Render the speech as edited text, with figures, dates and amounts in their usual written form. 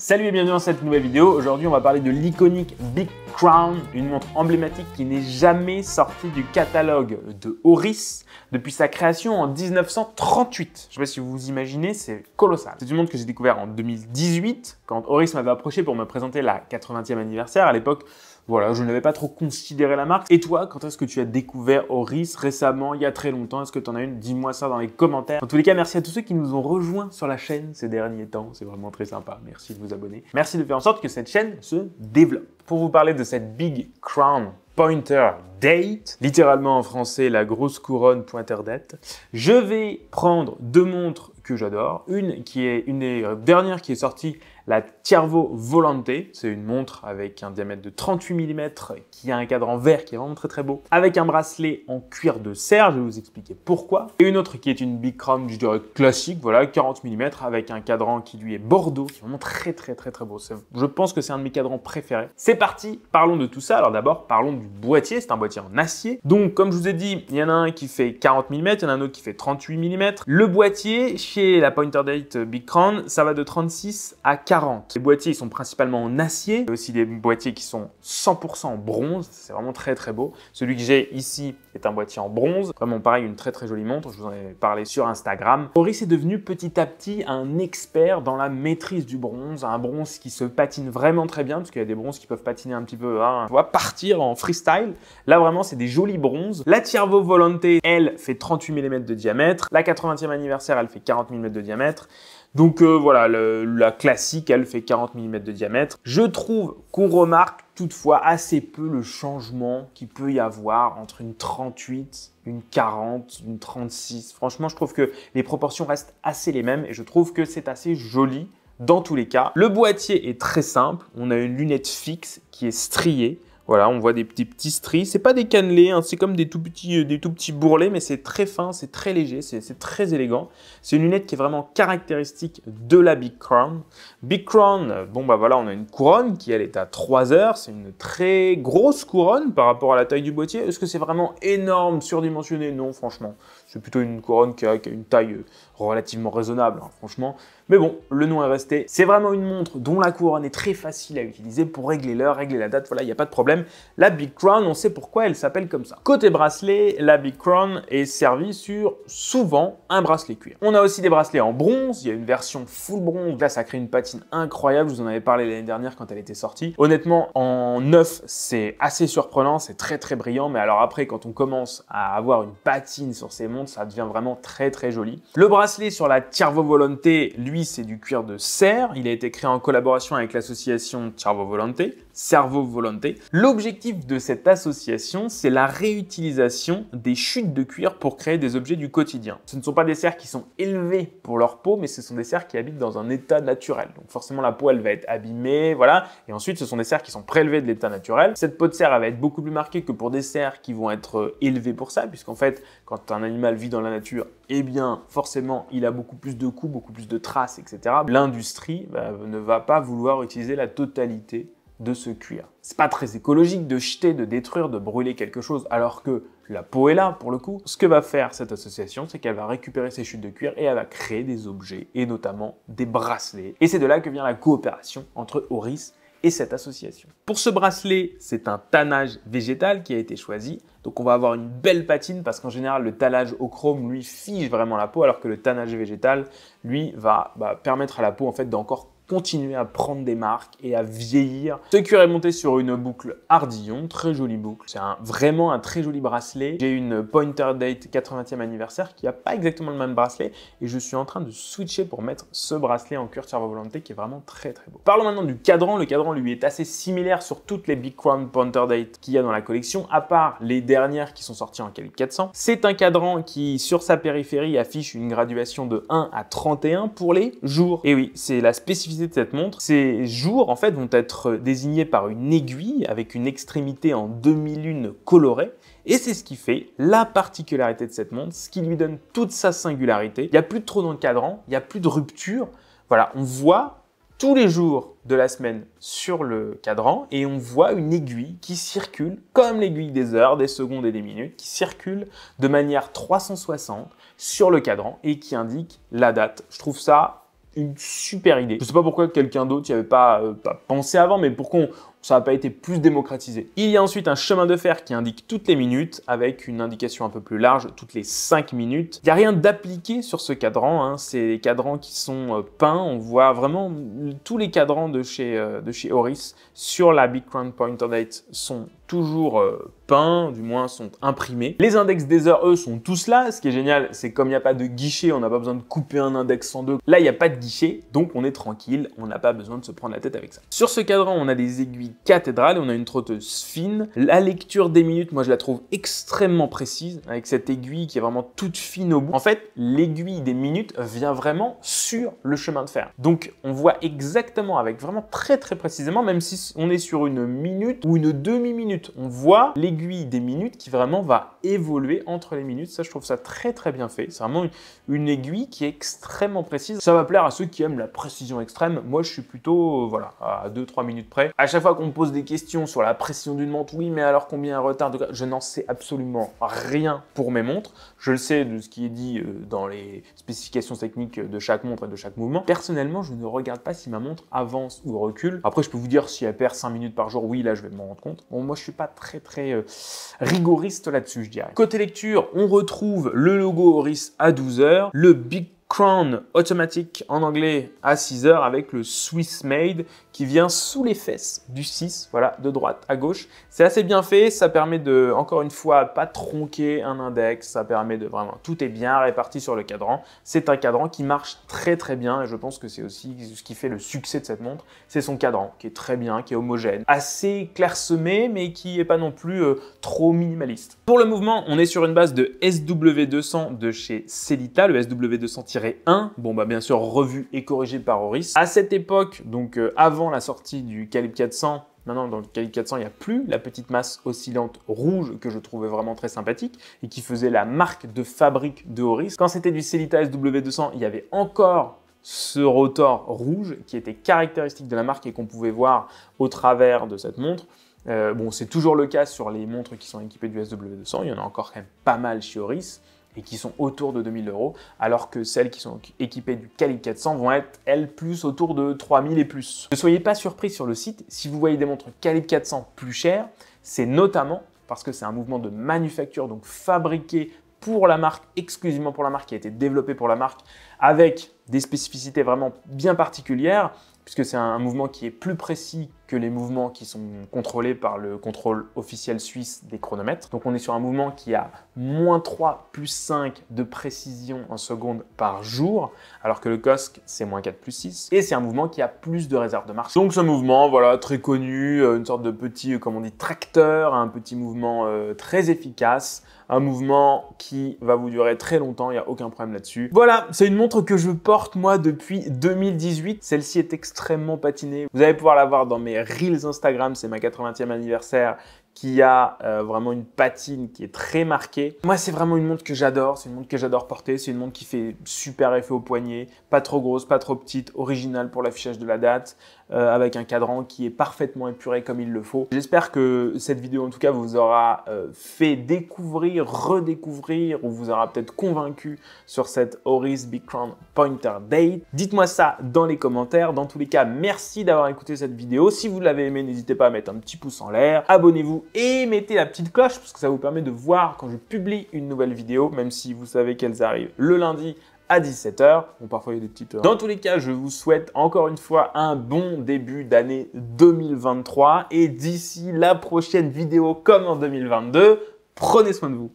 Salut et bienvenue dans cette nouvelle vidéo. Aujourd'hui, on va parler de l'iconique Big Crown, une montre emblématique qui n'est jamais sortie du catalogue de Oris depuis sa création en 1938. Je ne sais pas si vous vous imaginez, c'est colossal. C'est une montre que j'ai découvert en 2018 quand Oris m'avait approché pour me présenter la 80e anniversaire. À l'époque, voilà, je n'avais pas trop considéré la marque. Et toi, quand est-ce que tu as découvert Oris récemment, il y a très longtemps? Est-ce que tu en as une? Dis-moi ça dans les commentaires. En tous les cas, merci à tous ceux qui nous ont rejoints sur la chaîne ces derniers temps. C'est vraiment très sympa. Merci de vous abonner. Merci de faire en sorte que cette chaîne se développe. Pour vous parler de cette Big Crown Pointer Date, littéralement en français, la grosse couronne Pointer Date, je vais prendre deux montres que j'adore. Une qui est une des dernières qui est sortie, la Ciervo Volante. C'est une montre avec un diamètre de 38 mm qui a un cadran vert qui est vraiment très beau, avec un bracelet en cuir de cerf. Je vais vous expliquer pourquoi. Et une autre qui est une Big Crown, je dirais classique, voilà, 40 mm avec un cadran qui lui est bordeaux, qui est vraiment très beau. Je pense que c'est un de mes cadrans préférés. C'est parti, parlons de tout ça. Alors d'abord, parlons du boîtier. C'est un boîtier en acier. Donc, comme je vous ai dit, il y en a un qui fait 40 mm, il y en a un autre qui fait 38 mm. Le boîtier, chez la Pointer Date Big Crown, ça va de 36 à 40. Les boîtiers, ils sont principalement en acier. Il y a aussi des boîtiers qui sont 100% en bronze. C'est vraiment très beau. Celui que j'ai ici est un boîtier en bronze. Vraiment pareil, une très jolie montre. Je vous en ai parlé sur Instagram. Oris est devenu petit à petit un expert dans la maîtrise du bronze. Un bronze qui se patine vraiment très bien, parce qu'il y a des bronzes qui peuvent patiner un petit peu, hein, tu vois, partir en freestyle. Là, vraiment, c'est des jolis bronzes. La Ciervo Volante, elle, fait 38 mm de diamètre. La 80e anniversaire, elle fait 40 mm de diamètre. Donc voilà, la classique, elle fait 40 mm de diamètre. Je trouve qu'on remarque toutefois assez peu le changement qu'il peut y avoir entre une 38, une 40, une 36. Franchement, je trouve que les proportions restent assez les mêmes et je trouve que c'est assez joli dans tous les cas. Le boîtier est très simple. On a une lunette fixe qui est striée. Voilà, on voit des petits stries. C'est pas des cannelés, hein, c'est comme des tout petits bourrelets, mais c'est très fin, c'est très léger, c'est très élégant. C'est une lunette qui est vraiment caractéristique de la Big Crown. Big Crown, bon bah voilà, on a une couronne qui elle est à 3 heures. C'est une très grosse couronne par rapport à la taille du boîtier. Est-ce que c'est vraiment énorme, surdimensionné? Non, franchement. C'est plutôt une couronne qui a une taille relativement raisonnable, hein, franchement. Mais bon, le nom est resté. C'est vraiment une montre dont la couronne est très facile à utiliser pour régler l'heure, régler la date. Voilà, il n'y a pas de problème. La Big Crown, on sait pourquoi elle s'appelle comme ça. Côté bracelet, la Big Crown est servie sur souvent un bracelet cuir. On a aussi des bracelets en bronze. Il y a une version full bronze. Là, ça crée une patine incroyable. Je vous en avais parlé l'année dernière quand elle était sortie. Honnêtement, en neuf, c'est assez surprenant. C'est très brillant. Mais alors après, quand on commence à avoir une patine sur ces montres, ça devient vraiment très joli. Le bracelet sur la Ciervo Volante, lui, c'est du cuir de cerf. Il a été créé en collaboration avec l'association Ciervo Volante, Cervo Volante. L'objectif de cette association, c'est la réutilisation des chutes de cuir pour créer des objets du quotidien. Ce ne sont pas des cerfs qui sont élevés pour leur peau, mais ce sont des cerfs qui habitent dans un état naturel. Donc forcément, la peau, elle va être abîmée, voilà. Et ensuite, ce sont des cerfs qui sont prélevés de l'état naturel. Cette peau de cerf, elle va être beaucoup plus marquée que pour des cerfs qui vont être élevés pour ça, puisqu'en fait, quand un animal vit dans la nature, eh bien, forcément, il a beaucoup plus de coups, beaucoup plus de traces, etc. L'industrie ne va pas vouloir utiliser la totalité de ce cuir. C'est pas très écologique de jeter, de détruire, de brûler quelque chose alors que la peau est là pour le coup. Ce que va faire cette association, c'est qu'elle va récupérer ces chutes de cuir et elle va créer des objets et notamment des bracelets. Et c'est de là que vient la coopération entre Oris et cette association. Pour ce bracelet, c'est un tannage végétal qui a été choisi. Donc on va avoir une belle patine parce qu'en général, le tannage au chrome, lui, fige vraiment la peau alors que le tannage végétal, lui, va permettre à la peau en fait d'encore continuer à prendre des marques et à vieillir. Ce cuir est monté sur une boucle Ardillon, très jolie boucle. C'est vraiment un très joli bracelet. J'ai une Pointer Date 80e anniversaire qui n'a pas exactement le même bracelet et je suis en train de switcher pour mettre ce bracelet en cuir Ciervo Volante qui est vraiment très beau. Parlons maintenant du cadran. Le cadran lui est assez similaire sur toutes les Big Crown Pointer Date qu'il y a dans la collection, à part les dernières qui sont sorties en calibre 400. C'est un cadran qui, sur sa périphérie, affiche une graduation de 1 à 31 pour les jours. Et oui, c'est la spécificité de cette montre. Ces jours, en fait, vont être désignés par une aiguille avec une extrémité en demi-lune colorée. Et c'est ce qui fait la particularité de cette montre, ce qui lui donne toute sa singularité. Il n'y a plus de trou dans le cadran, il n'y a plus de rupture. Voilà, on voit tous les jours de la semaine sur le cadran et on voit une aiguille qui circule comme l'aiguille des heures, des secondes et des minutes, qui circule de manière 360 sur le cadran et qui indique la date. Je trouve ça une super idée. Je sais pas pourquoi quelqu'un d'autre n'y avait pas pensé avant, mais pourquoi ça n'a pas été plus démocratisé. Il y a ensuite un chemin de fer qui indique toutes les minutes avec une indication un peu plus large toutes les 5 minutes. Il n'y a rien d'appliqué sur ce cadran, hein. C'est des cadrans qui sont peints. On voit vraiment tous les cadrans de chez Oris sur la Big Crown Pointer Date sont toujours peints, du moins sont imprimés. Les index des heures, eux, sont tous là. Ce qui est génial, c'est comme il n'y a pas de guichet, on n'a pas besoin de couper un index en deux. Là, il n'y a pas de guichet, donc on est tranquille, on n'a pas besoin de se prendre la tête avec ça. Sur ce cadran, on a des aiguilles cathédrales et on a une trotteuse fine. La lecture des minutes, moi, je la trouve extrêmement précise, avec cette aiguille qui est vraiment toute fine au bout. En fait, l'aiguille des minutes vient vraiment sur le chemin de fer. Donc, on voit exactement, avec vraiment très précisément, même si on est sur une minute ou une demi-minute, on voit l'aiguille des minutes qui vraiment va évoluer entre les minutes. Ça, je trouve ça très bien fait. C'est vraiment une aiguille qui est extrêmement précise. Ça va plaire à ceux qui aiment la précision extrême. Moi, je suis plutôt, voilà, à 2-3 minutes près. À chaque fois qu'on me pose des questions sur la précision d'une montre, oui, mais alors combien un retard? Je n'en sais absolument rien pour mes montres. Je le sais de ce qui est dit dans les spécifications techniques de chaque montre et de chaque mouvement. Personnellement, je ne regarde pas si ma montre avance ou recule. Après, je peux vous dire si elle perd 5 minutes par jour, oui, là, je vais m'en rendre compte. Bon, moi, je suis pas très rigoriste là-dessus, je dirais. Côté lecture, on retrouve le logo Oris à 12 h, le Big Crown Automatic en anglais à 6 h avec le Swiss Made qui vient sous les fesses du 6, voilà, de droite à gauche. C'est assez bien fait, ça permet de, encore une fois, pas tronquer un index, ça permet de vraiment, tout est bien réparti sur le cadran. C'est un cadran qui marche très bien et je pense que c'est aussi ce qui fait le succès de cette montre, c'est son cadran qui est très bien, qui est homogène, assez clairsemé mais qui n'est pas non plus trop minimaliste. Pour le mouvement, on est sur une base de SW200 de chez Sellita, le SW200-1, bon bah bien sûr revu et corrigé par Oris. À cette époque, donc avant la sortie du Calibre 400, maintenant dans le Calibre 400, il n'y a plus la petite masse oscillante rouge que je trouvais vraiment très sympathique et qui faisait la marque de fabrique de Oris. Quand c'était du Sellita SW200, il y avait encore ce rotor rouge qui était caractéristique de la marque et qu'on pouvait voir au travers de cette montre. Bon, c'est toujours le cas sur les montres qui sont équipées du SW200, il y en a encore quand même pas mal chez Oris et qui sont autour de 2000 €, alors que celles qui sont équipées du Calibre 400 vont être, elles, plus autour de 3000 et plus. Ne soyez pas surpris sur le site, si vous voyez des montres Calibre 400 plus chères, c'est notamment parce que c'est un mouvement de manufacture, donc fabriqué pour la marque, exclusivement pour la marque, qui a été développé pour la marque, avec des spécificités vraiment bien particulières, puisque c'est un mouvement qui est plus précis que les mouvements qui sont contrôlés par le contrôle officiel suisse des chronomètres. Donc on est sur un mouvement qui a -3 +5 de précision en secondes par jour, alors que le COSC c'est -4 +6. Et c'est un mouvement qui a plus de réserve de marche. Donc ce mouvement, voilà, très connu, une sorte de petit, comme on dit, tracteur, un petit mouvement très efficace, un mouvement qui va vous durer très longtemps, il n'y a aucun problème là-dessus. Voilà, c'est une montre que je porte moi depuis 2018. Celle-ci est extrêmement patinée. Vous allez pouvoir la voir dans mes Reels Instagram, c'est ma 80e anniversaire, qui a vraiment une patine qui est très marquée. Moi, c'est vraiment une montre que j'adore, c'est une montre que j'adore porter, c'est une montre qui fait super effet au poignet, pas trop grosse, pas trop petite, originale pour l'affichage de la date, avec un cadran qui est parfaitement épuré comme il le faut. J'espère que cette vidéo, en tout cas, vous aura fait découvrir, redécouvrir, ou vous aura peut-être convaincu sur cette Oris Big Crown Pointer Date. Dites-moi ça dans les commentaires. Dans tous les cas, merci d'avoir écouté cette vidéo. Si vous l'avez aimé, n'hésitez pas à mettre un petit pouce en l'air, abonnez-vous et mettez la petite cloche parce que ça vous permet de voir quand je publie une nouvelle vidéo, même si vous savez qu'elles arrivent le lundi à 17 h. Bon, parfois il y a des petites heures. Dans tous les cas, je vous souhaite encore une fois un bon début d'année 2023 et d'ici la prochaine vidéo comme en 2022, prenez soin de vous.